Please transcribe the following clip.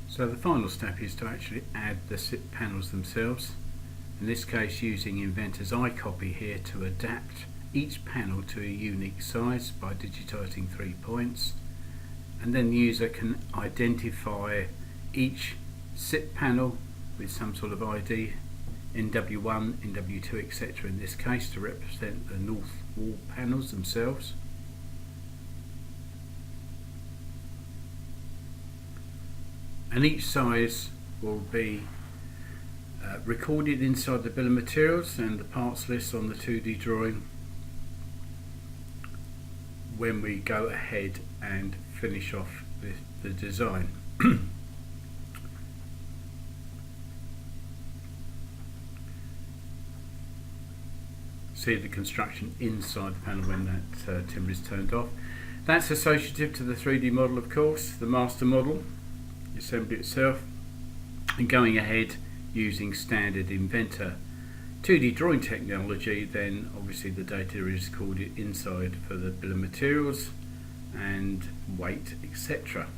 So the final step is to actually add the SIP panels themselves, in this case using Inventor's iCopy here to adapt each panel to a unique size by digitising 3 points, and then the user can identify each SIP panel with some sort of ID, NW1, NW2, etc. in this case to represent the north wall panels themselves. And each size will be recorded inside the bill of materials and the parts list on the 2D drawing when we go ahead and finish off the design. See the construction inside the panel when that timber is turned off. That's associative to the 3D model, of course, the master model, the assembly itself, and going ahead using standard Inventor 2D drawing technology, then obviously the data is recorded inside for the bill of materials and weight, etc.